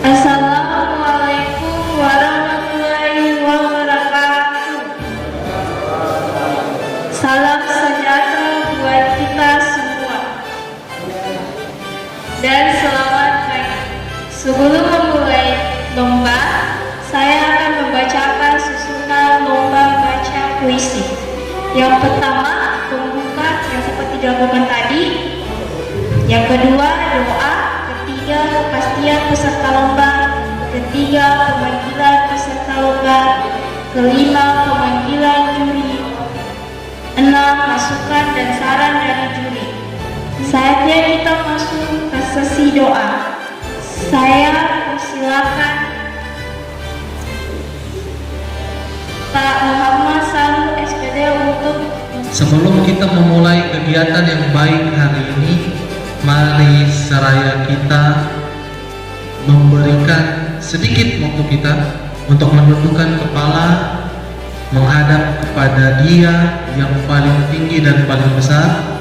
Assalamualaikum warahmatullahi wabarakatuh. Salam sejahtera buat kita semua. Dan selamat pagi. Sebelum memulai lomba, saya akan membacakan susunan lomba baca puisi. Yang pertama, pembuka yang seperti dilakukan tadi. Yang kedua, doa. Ketiga, kepastian peserta lomba. Ketiga, pemanggilan peserta lomba. Kelima, pemanggilan juri. 6, masukan dan saran dari juri. Saatnya kita masuk ke sesi doa. Saya persilakan Pak Muhammad Salu SPD untuk. Sebelum kita memulai kegiatan yang baik hari ini, mari seraya kita memberikan sedikit waktu kita untuk menundukkan kepala, menghadap kepada Dia yang paling tinggi dan paling besar,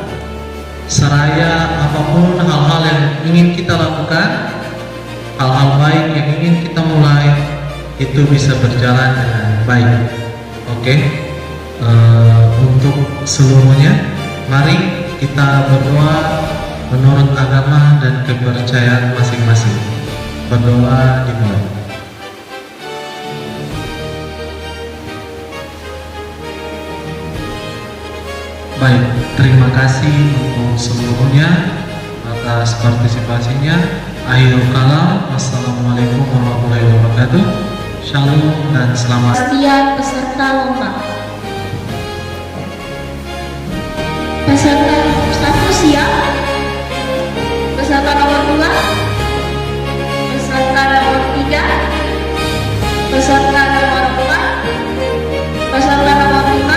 seraya apapun hal-hal yang ingin kita lakukan, hal-hal baik yang ingin kita mulai, itu bisa berjalan dengan baik. Oke? Untuk seluruhnya, mari kita berdoa menurut agama dan kepercayaan masing-masing. Berdoa dimulai. Baik, terima kasih untuk seluruhnya atas partisipasinya. Akhirul kalam, wassalamualaikum warahmatullahi wabarakatuh. Shalom dan selamat. Kepastian peserta lomba. Peserta nomor 1 siap. Peserta nomor 2, peserta nomor 3, peserta nomor 4, peserta nomor 5,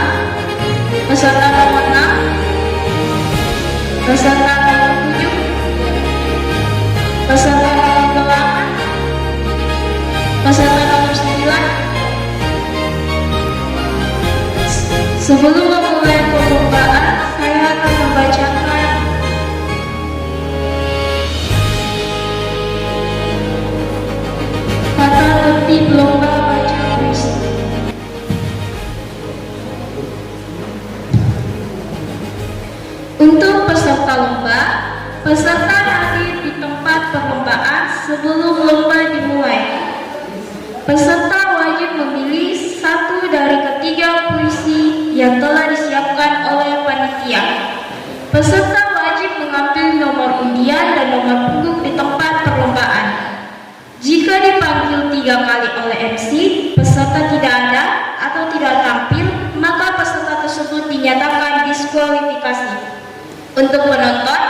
peserta nomor 6, peserta nomor 7, peserta nomor 8, peserta nomor 9. Sebelum memulai perlombaan, saya akan membacakan kata tertib lomba baca puisi. Untuk peserta lomba, peserta hadir di tempat perlombaan sebelum lomba dimulai. Peserta wajib memilih satu dari ketiga puisi yang telah disiapkan oleh panitia. Peserta wajib mengambil nomor undian dan nomor punggung di tempat perlombaan. Jika dipanggil 3 kali oleh MC, peserta tidak ada atau tidak tampil, maka peserta tersebut dinyatakan diskualifikasi. Untuk penonton,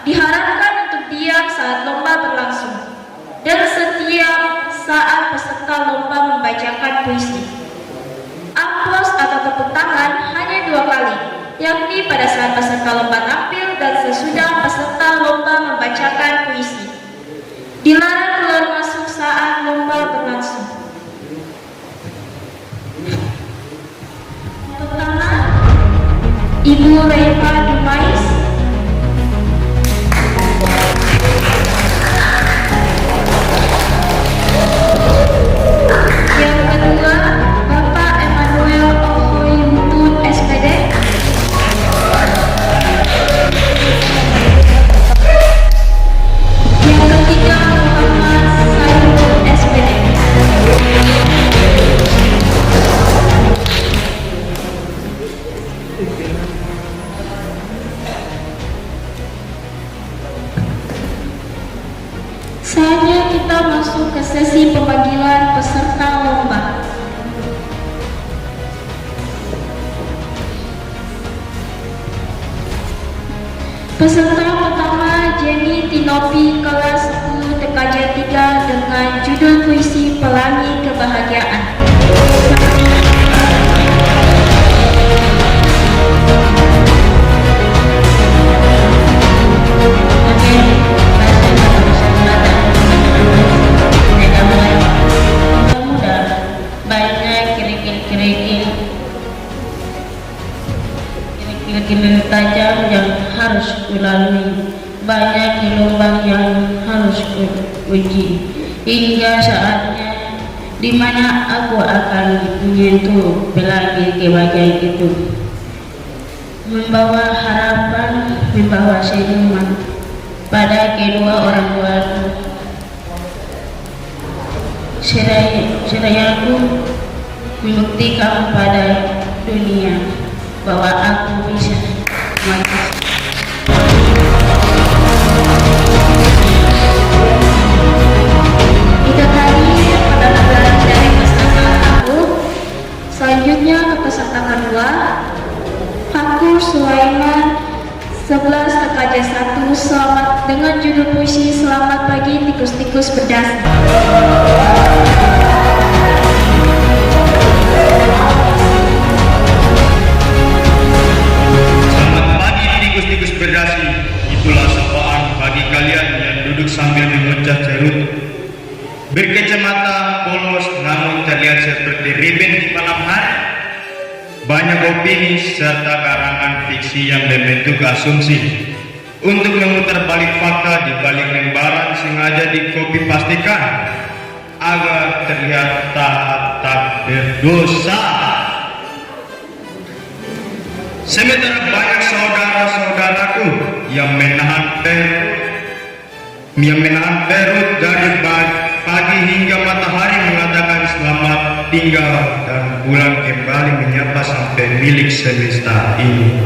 diharapkan untuk diam saat lomba berlangsung dan setiap saat peserta lomba membacakan puisi. Aplaus atau tepuk tangan hanya 2 kali, yakni pada saat peserta lomba tampil dan sesudah peserta lomba membacakan puisi. Dilarang keluar masuk saat lomba berlangsung. Pertama, Ibu Reva Dumais. Yang kedua, Bapak Emmanuel Ohoyuntun SPD. Yang ketiga, Muhammad Saiful SPD. Saatnya kita masuk ke sesi pemanggilan peserta lomba. Peserta pertama, Jenny Tinopi, kelas 10 TKJ 3 dengan judul puisi Pelangi Kebahagiaan. Kerikil tajam yang harus kulalui, banyak lubang yang harus kuuji. hingga saatnya di mana aku akan menyentuh pelangi kebahagiaan itu, membawa harapan, membawa senyuman pada kedua orang tuaku. Serayaku membuktikan pada dunia bahwa aku bisa. Terima kasih. Itu tadi penampilan dari peserta aku. Selanjutnya ke peserta kedua, Fakur Sulaiman 11 TKJ 1 selamat dengan judul puisi Selamat Pagi Tikus-Tikus Berdasi. Selamat pagi tikus-tikus berdasi. Itulah sapaan bagi kalian yang duduk sambil memecah cerut, berkacamata polos namun terlihat seperti ribbon di malam hari. Banyak opini serta karangan fiksi yang membentuk asumsi untuk memutar balik fakta di balik lembaran sengaja dikopi pastikan agar terlihat tak berdosa. Sementara banyak saudara-saudaraku yang menahan perut dari pagi hingga matahari mengatakan selamat tinggal dan pulang kembali menyapa sampai milik semesta ini.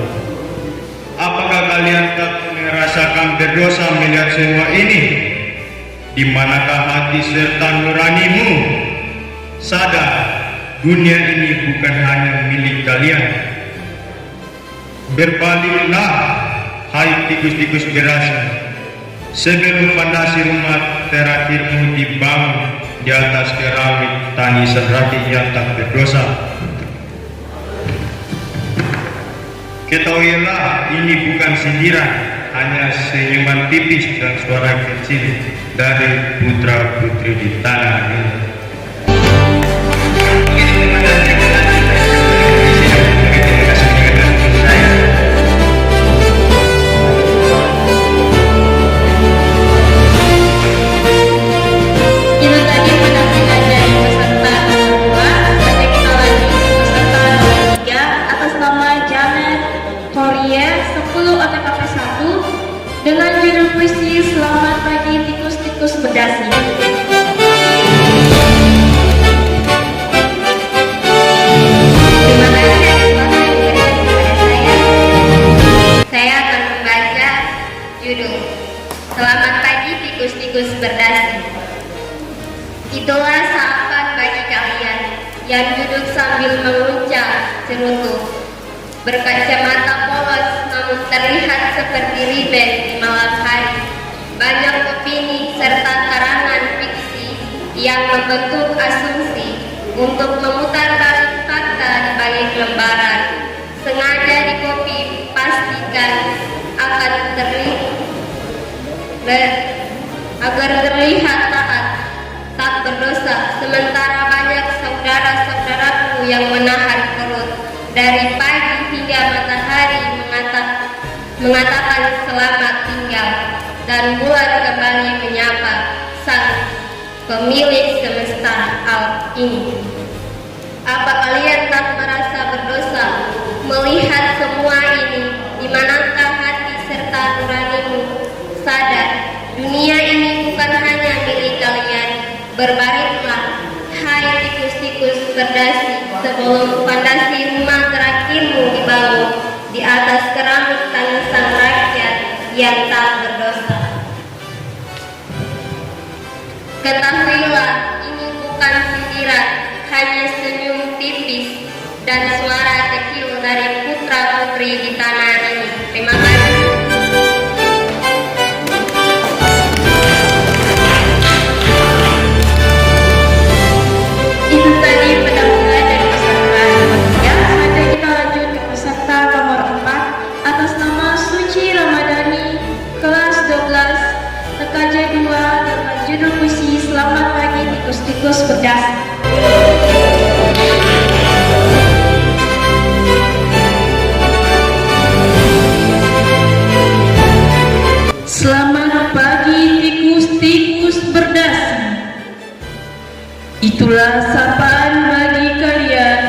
Apakah kalian tak merasakan berdosa melihat semua ini? Di manakah hati serta nuranimu? Sadar, dunia ini bukan hanya milik kalian. Berbaliklah, hai tikus-tikus berasa, sebelum fondasi rumah terakhirmu dibangun di atas keramik tangisan rakyat yang tak berdosa. Ketahuilah, ini bukan sindiran, hanya senyuman tipis dan suara kecil dari putra-putri di tanah ini. Dengan judul puisi Selamat Pagi Tikus-Tikus Berdasi. Terima kasih atas waktu yang diberikan kepada saya. Saya akan membaca judul Selamat Pagi Tikus-Tikus Berdasi. Itulah sapaan bagi kalian yang duduk sambil menguncang cerutu, berkacamata polos namun terlihat seperti ribbon di malam hari. Banyak opini serta karangan fiksi yang membentuk asumsi untuk memutar balik fakta di balik lembaran sengaja dikopi pastikan agar terlihat tak berdosa. Sementara banyak saudara-saudaraku yang menahan perut dari pagi hingga matahari mengatakan selamat tinggal dan bulan kembali menyapa sang pemilik semesta ini. Apa kalian tak merasa berdosa melihat semua ini? Di manakah hati serta nuranimu? Sadar, dunia ini bukan hanya milik kalian. Berbaringlah, hai tikus-tikus berdasi, sebelum fondasi rumah terakhirmu dibangun di atas keramik tangisan rakyat yang tak berdosa. Ketahuilah, ini bukan sindiran, hanya senyum tipis dan suara kecil dari putra-putri di tanah ini. Terima kasih. Itu tadi penampilan dari peserta ketiga. Selanjutnya kita lanjut ke peserta nomor 4 atas nama Suci Ramadhani kelas 12 TKJ 2 dengan judul puisi Selamat Pagi Tikus-Tikus Berdasi. Selamat pagi tikus-tikus berdasi. Itulah sapaan bagi kalian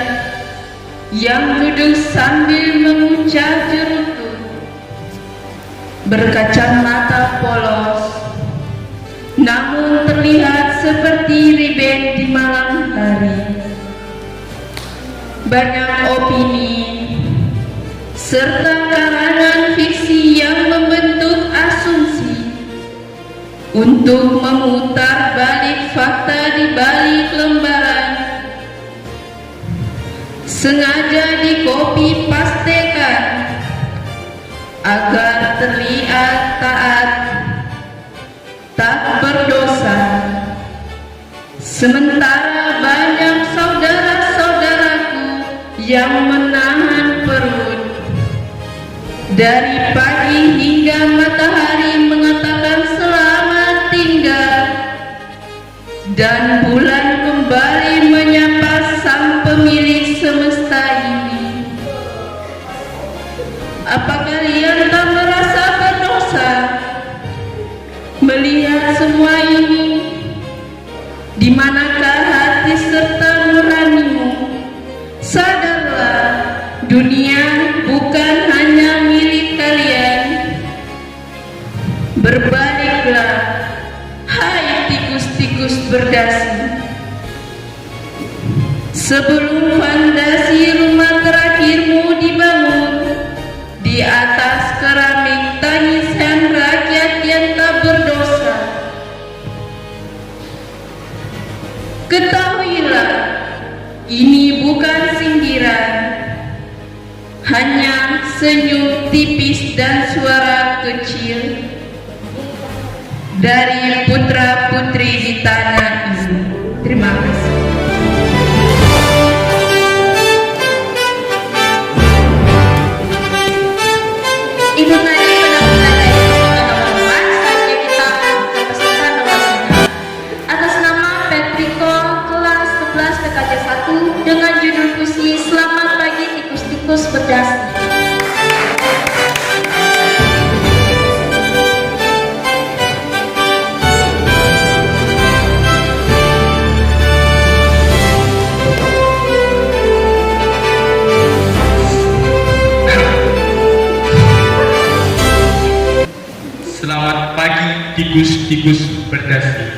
yang duduk sambil mengucap jerutu, berkacamata polos, namun terlihat seperti riben di malam hari. Banyak opini serta karangan fiksi yang membentuk asumsi untuk memutar balik fakta di balik lembaran, sengaja dikopi pastekan agar terlihat taat, tak berdosa. Sementara banyak saudara-saudaraku yang menahan perut dari pagi hingga matahari mengatakan selamat tinggal, dan bulan kembali menyapa sang pemilik semesta ini. Apa kalian tak merasa berdosa melihat semua ini? Di manakah hati serta nuranimu? Sadarlah, dunia bukan hanya milik kalian. Berbaliklah, hai tikus-tikus berdasi. Sebelum fondasi rumah terakhirmu dibangun, di atas keramik tangisan rakyat yang tak berdosa, ketahuilah, ini bukan sindiran, hanya senyum tipis dan suara kecil dari putra-putri di tanah ini. Terima kasih. Itu tadi penampilan dari teman-teman. Selanjutnya kita ke peserta nomor 9 atas nama Petriko kelas 11 TKJ 1 dengan judul puisi Selamat Pagi Tikus-Tikus Berdasi. Selamat pagi tikus-tikus berdasi.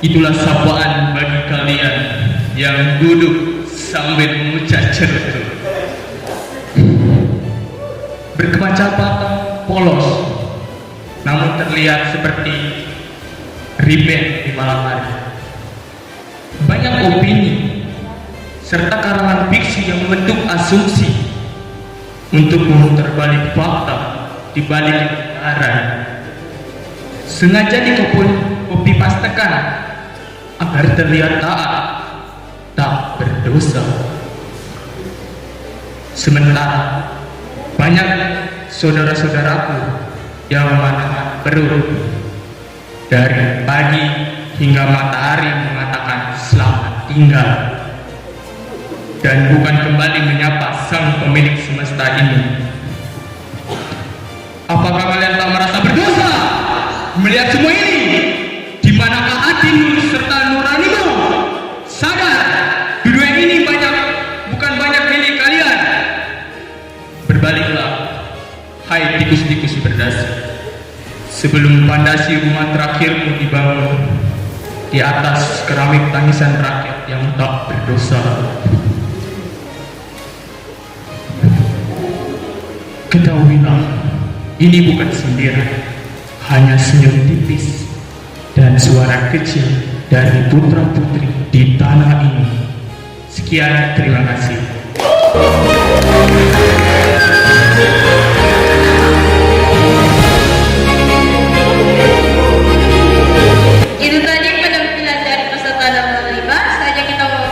Itulah sapaan bagi kalian yang duduk sambil mengucap cerutu, berkacamata polos, namun terlihat seperti riben di malam hari. Banyak opini serta karangan fiksi yang membentuk asumsi untuk memutar balik fakta di balik lembaran, sengaja dikopi pastekan agar terlihat taat, tak berdosa. Sementara banyak saudara-saudaraku yang menahan perut dari pagi hingga matahari mengatakan selamat tinggal, dan bukan kembali menyapa sang pemilik semesta ini. Apakah kalian tak merasa berdosa melihat semua ini? Di manakah hatimu serta nuranimu? Sadar, dunia ini bukan banyak milik kalian. Berbaliklah, hai tikus-tikus berdasi. Sebelum fondasi rumah terakhirmu dibangun, di atas keramik tangisan rakyat yang tak berdosa, ketahuilah, ini bukan sindiran, hanya senyum tipis dan suara kecil dari putra-putri di tanah ini. Sekian, terima kasih. Itu tadi penampilan dari peserta nomor 5. Saja kita mau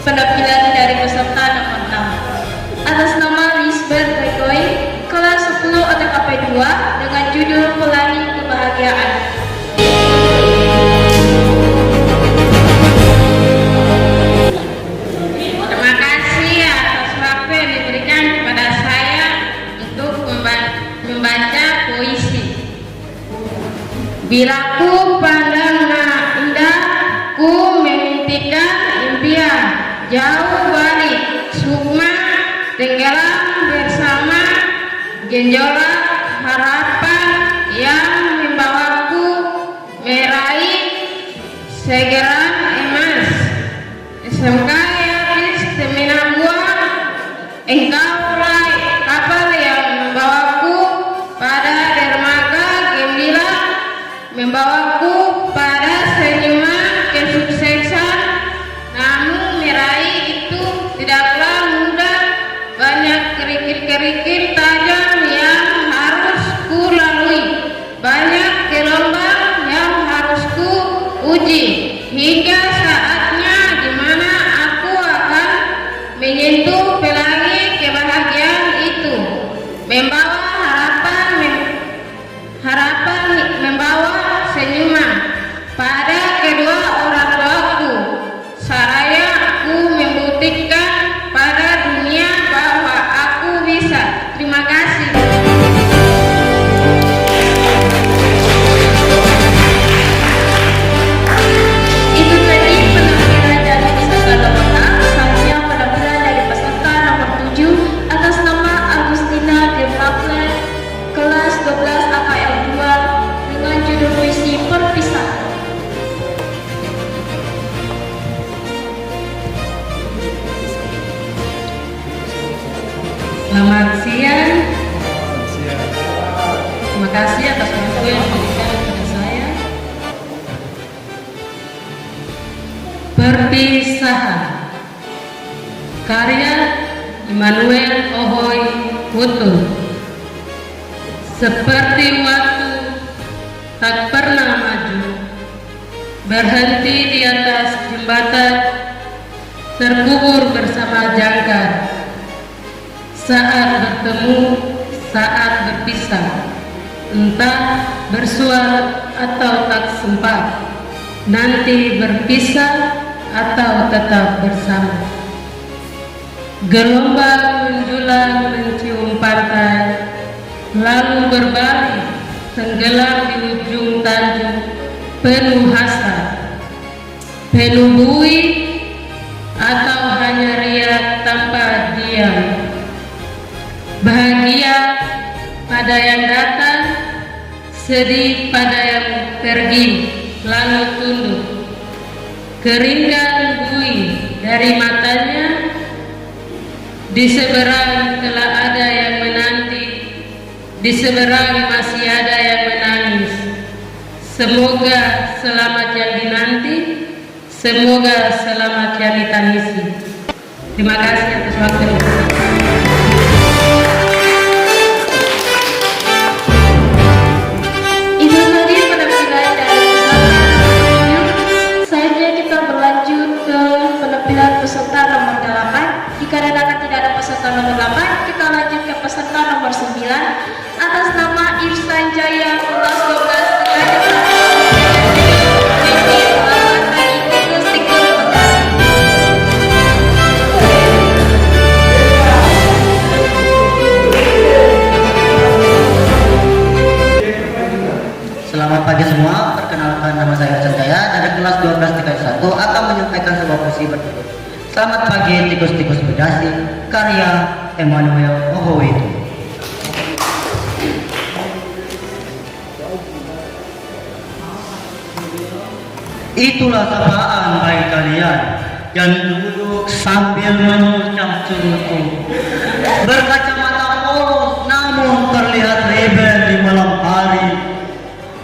penampilan dari peserta nomor 6 atas nama Lisbeth Begoy kelas 10 ATKP 2 dengan judul Pelari Kebahagiaan. Terima kasih atas waktu yang diberikan kepada saya jauh balik, sukma, tenggelam bersama, genjolak harapan yang membawaku meraih segeran emas. SMK Yapis Temenagua, engkaulah kapal yang membawaku pada dermaga gembira, membawaku pada senyuman kesuksesan. Namun meraih itu tidaklah mudah, banyak kerikil-kerikil tajam yang harus ku lalui, banyak gelombang yang harus ku uji, hingga saatnya di mana aku akan menyentuh pelangi kebahagiaan itu, membawa harapan membawa senyuman pada kedua orang tuaku. Saraya aku membuktikan pada dunia bahwa aku bisa. Terima kasih. Itu tadi penampilan dari peserta nomor 6. Selanjutnya penampilan dari peserta nomor 7 atas nama Agustina Gemlaple, kelas 12 AKL 2 dengan judul puisi Perpisahan. Selamat siang. Terima kasih atas waktu yang diberikan kepada saya. Perpisahan, karya Immanuel Ohoy Putu. Seperti waktu tak pernah maju, berhenti di atas jembatan, terkubur bersama jangkar. Saat bertemu, saat berpisah, entah bersuara atau tak sempat, nanti berpisah atau tetap bersama. Gelombang menjulang mencium pantai, lalu berbalik tenggelam di ujung tanjung, penuh hasrat, penuh buih, atau hanya riak tanpa diam. Bahagia pada yang datang, sedih pada yang pergi lalu tunduk. Keringat buih dari matanya, di seberang telah ada yang menanti, di seberang masih ada yang menangis. Semoga selamat yang dinanti, semoga selamat yang ditangisi. Terima kasih atas waktunya. Itu tadi penampilan dari peserta nomor 7. Selanjutnya kita berlanjut ke penampilan peserta nomor 8. Dikarenakan tidak ada peserta nomor 8, kita lanjut ke peserta nomor 9 atas nama Irsan Jaya, kelas 12 Selamat pagi semua, perkenalkan nama saya Irsan Jaya dari kelas 12 TKI 1 akan menyampaikan sebuah puisi berjudul Selamat Pagi Tikus-Tikus Berdasi, karya Immanuel Ohoy. Itulah sapaan baik kalian yang duduk sambil mengucap cerutu, berkacamata polos namun terlihat rebel di malam hari.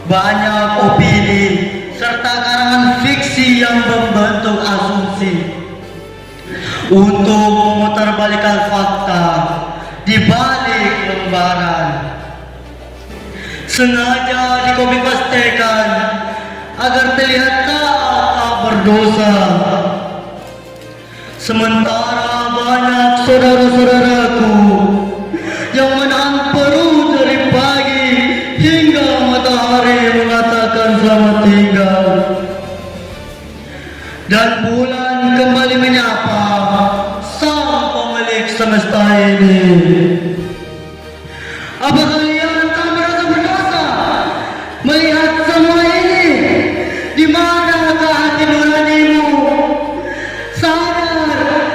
Banyak opini serta karangan fiksi yang membentuk asumsi untuk memutarbalikkan fakta di balik lembaran. Sengaja dikomik-pastekan agar terlihat tak berdosa. Sementara banyak saudara-saudaraku yang menahan perut dari pagi hingga matahari mengatakan selamat tinggal, dan bulan kembali menyapa sang pemilik semesta ini. Apa kalian tak merasa berdosa melihat semua ini? Di manakah hati nuranimu? Sadar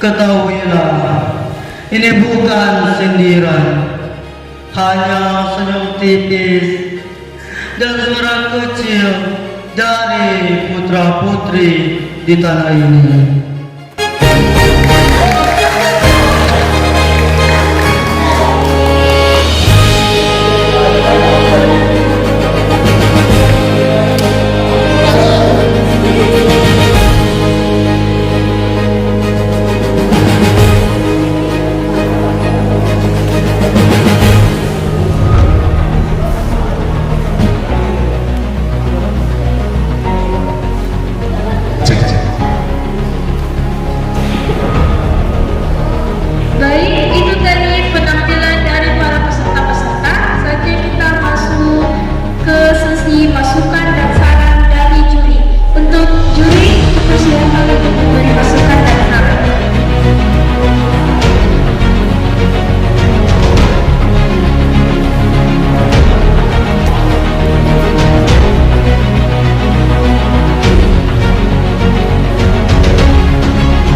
Ketahuilah, ini bukan sindiran, hanya senyum tipis dan suara kecil dari putra-putri di tanah ini. Baik, itu tadi penampilan dari para peserta-peserta. Saatnya kita masuk ke sesi masukan dan saran dari juri. Untuk juri, persilakan untuk memberi masukan dan saran.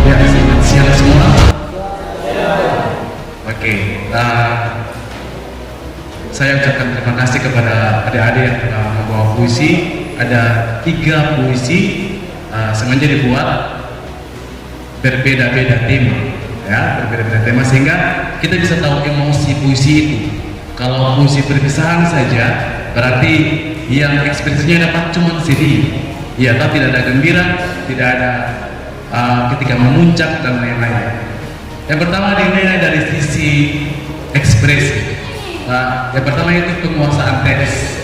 Ya, selamat siang semua. Oke, saya ucapkan terima kasih kepada adik-adik yang telah membawa puisi. Ada 3 puisi sengaja dibuat berbeda-beda tema, ya, berbeda-beda tema sehingga kita bisa tahu emosi puisi itu. Kalau puisi perpisahan saja, berarti yang ekspresinya dapat cuma sedih, ya, tapi tidak ada gembira, tidak ada ketika memuncak dan lain-lain. Yang pertama dinilai dari sisi ekspresi. Yang pertama itu penguasaan teks.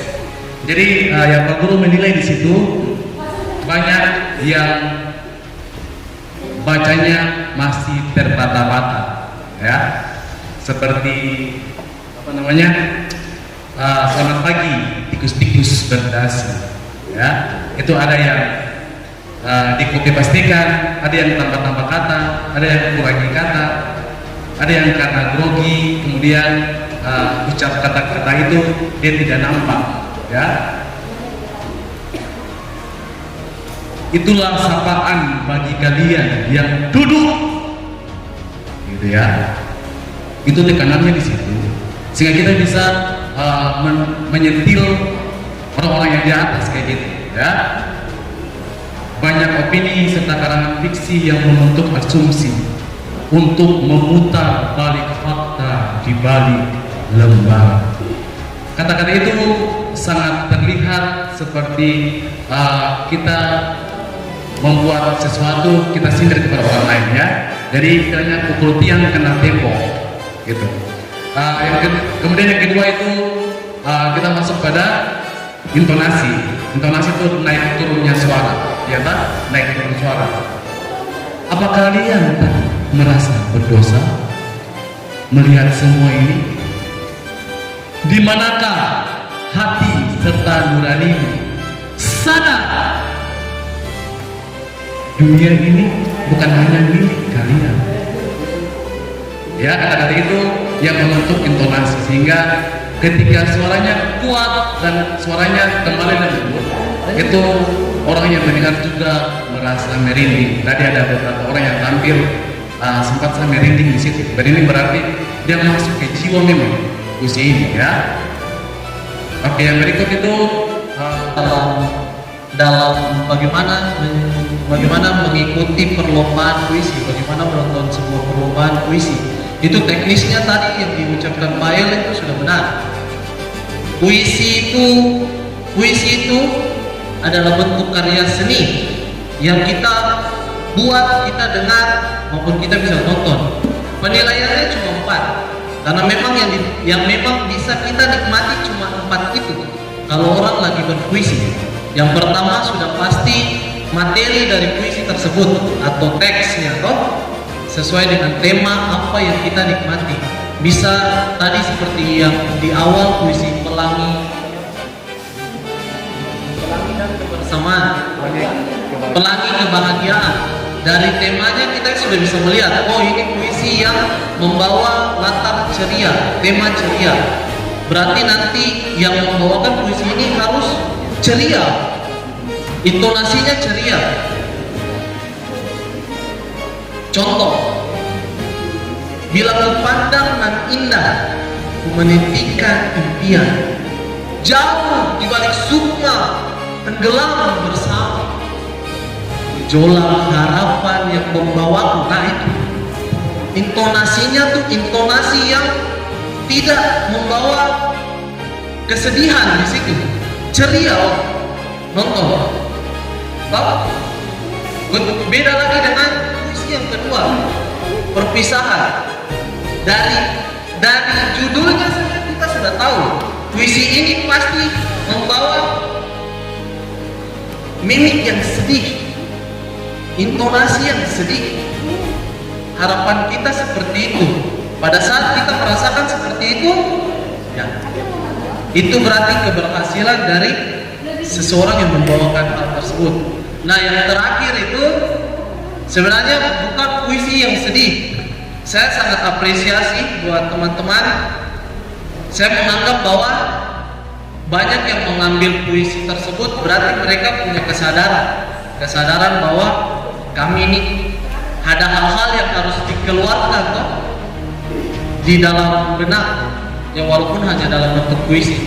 Jadi yang Pak Guru menilai di situ banyak yang bacanya masih terbata-bata, ya, seperti apa namanya? Selamat pagi, tikus-tikus berdasi, ya. Itu ada yang dikopi pastikan, ada yang tambah-tambah kata, ada yang kurangi kata, ada yang karena grogi kemudian ucap kata-kata itu dia tidak nampak, ya. Itulah sapaan bagi kalian yang duduk, gitu ya. Itu tekanannya di situ, sehingga kita bisa menyentil orang-orang yang di atas kayak gitu, ya. Banyak opini serta karangan fiksi yang membentuk asumsi untuk memutar balik fakta di balik lembar. Kata-kata itu sangat terlihat seperti kita membuat sesuatu, kita sindir kepada orang lain, ya. Jadi istilahnya pukul tiang kena tembok, gitu. Kemudian yang kedua itu kita masuk pada intonasi. Intonasi itu naik turunnya suara, ya tak? Naik turun suara. Apa kalian tak merasa berdosa melihat semua ini? Di manakah hati serta nurani? Sadar dunia ini bukan hanya milik kalian. Ya, kata-kata itu yang membentuk intonasi sehingga ketika suaranya kuat dan suaranya kembali dan lembut, itu orang yang mendengar juga merasa merinding. Tadi ada beberapa orang yang tampil sempat saya merinding di situ. Merinding berarti dia masuk ke jiwa memang puisi ini, ya. Oke, yang berikut itu dalam bagaimana mengikuti perlombaan puisi, bagaimana menonton sebuah perlombaan puisi. Itu teknisnya tadi yang diucapkan Pak El itu sudah benar. Puisi itu adalah bentuk karya seni yang kita buat, kita dengar maupun kita bisa tonton. Penilaiannya cuma 4, karena memang yang memang bisa kita nikmati cuma 4 itu. Kalau orang lagi berpuisi, yang pertama sudah pasti materi dari puisi tersebut atau teksnya, toh sesuai dengan tema apa yang kita nikmati. Bisa tadi seperti yang di awal puisi pelangi dan kebersamaan, pelangi kebahagiaan. Dari temanya kita sudah bisa melihat, oh ini puisi yang membawa latar ceria, tema ceria. Berarti nanti yang membawakan puisi ini harus ceria, intonasinya ceria. Contoh, Bila kupandang nan indah, ku menitikan impian. Jauh di balik sukma, tenggelam bersama. Gejolak harapan yang membawaku. Nah itu, intonasinya tuh intonasi yang tidak membawa kesedihan di situ. Ceria, nonton. Beda lagi dengan puisi yang kedua, perpisahan. Dari judulnya saja kita sudah tahu puisi ini pasti membawa mimik yang sedih, intonasi yang sedih. Harapan kita seperti itu. Pada saat kita merasakan seperti itu, ya, itu berarti keberhasilan dari seseorang yang membawakan hal tersebut. Nah, yang terakhir itu sebenarnya bukan puisi yang sedih. Saya sangat apresiasi buat teman-teman. Saya menganggap bahwa banyak yang mengambil puisi tersebut berarti mereka punya kesadaran bahwa kami ini ada hal-hal yang harus dikeluarkan toh di dalam benak, ya walaupun hanya dalam bentuk puisi.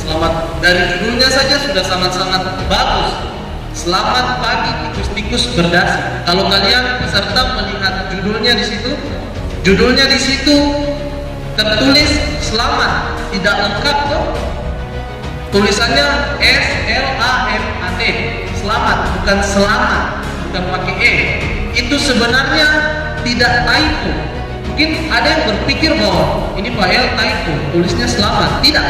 Selamat, dari judulnya saja sudah sangat-sangat bagus. Selamat pagi tikus-tikus berdasi. Kalau kalian peserta melihat judulnya di situ tertulis selamat, tidak lengkap toh. Tulisannya SLAMAT, selamat, bukan selamat, bukan pakai E. Itu sebenarnya tidak typo. Mungkin ada yang berpikir bahwa ini Pak El typo, tulisnya selamat. Tidak.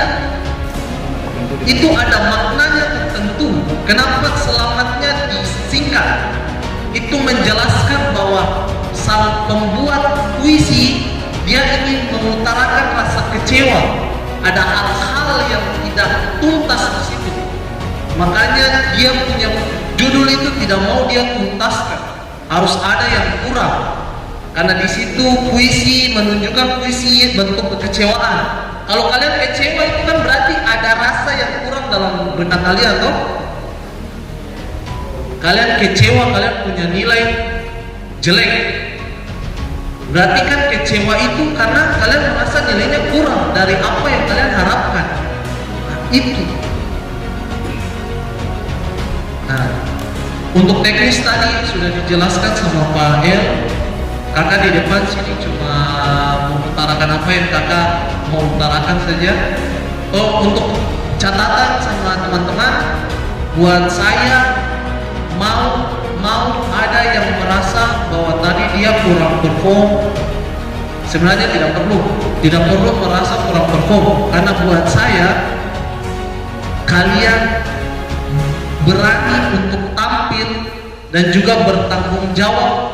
Itu ada maknanya tertentu. Kenapa selamatnya disingkat? Itu menjelaskan bahwa sang pembuat puisi dia ingin mengutarakan rasa kecewa. Ada hal-hal yang tidak tuntas di situ. Makanya dia punya judul itu tidak mau dia tuntaskan. Harus ada yang kurang. Karena di situ puisi menunjukkan puisi bentuk kekecewaan. Kalau kalian kecewa itu kan berarti ada rasa yang kurang dalam benak kalian toh. Kalian kecewa, kalian punya nilai jelek. Berarti kan kecewa itu karena kalian merasa nilainya kurang dari apa yang kalian harapkan. Nah, itu. Nah, untuk teknis tadi sudah dijelaskan sama Pak El. Kakak di depan sini cuma mengutarakan apa yang kakak mau utarakan saja. Oh, untuk catatan sama teman-teman, buat saya mau ada yang merasa bahwa tadi dia kurang perform, sebenarnya tidak perlu merasa kurang perform, karena buat saya kalian berani untuk tampil dan juga bertanggung jawab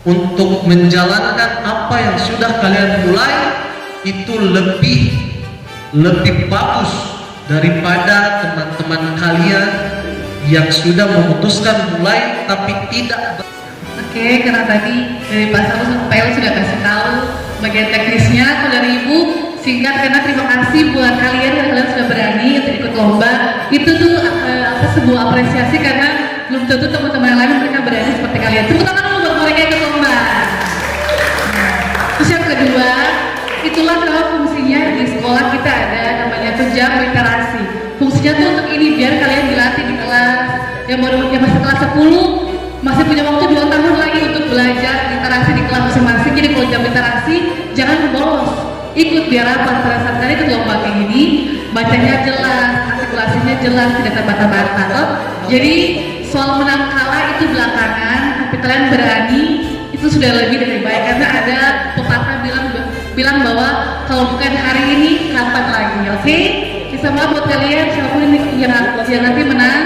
untuk menjalankan apa yang sudah kalian mulai, itu lebih bagus daripada teman-teman kalian yang sudah memutuskan mulai tapi tidak. Oke, karena tadi dari Pak Samu sama Pak El sudah kasih tahu bagian teknisnya. Kalau dari Ibu singkat, karena terima kasih buat kalian yang kalian sudah berani untuk ikut lomba. Itu tuh sebuah apresiasi karena belum tentu teman-teman yang lain mereka berani seperti kalian. Tepuk tangan dulu buat mereka ikut lomba. Terus yang kedua, itulah kalau fungsinya di sekolah kita ada namanya tuh jam literasi. Fungsinya tuh untuk ini, biar kalian dilatih di kelas yang masih kelas 10 masih punya waktu 2 tahun lagi untuk belajar literasi di kelas masing-masing. Jadi kalau jam literasi jangan bolos, ikut biar apa? Pada saat kalian ikut lomba kayak gini, bacanya jelas, artikulasinya jelas, tidak terbata-bata. Jadi soal menang kalah itu belakangan, tapi kalian berani itu sudah lebih dari baik. Karena ada pepatah bilang bahwa kalau bukan hari ini kapan lagi, oke? Sama buat kalian siapapun yang nanti menang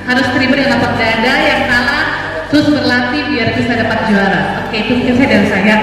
harus terima dengan lapang dada, yang kalah terus berlatih biar bisa dapat juara. Oke, itu mungkin saya dari saya.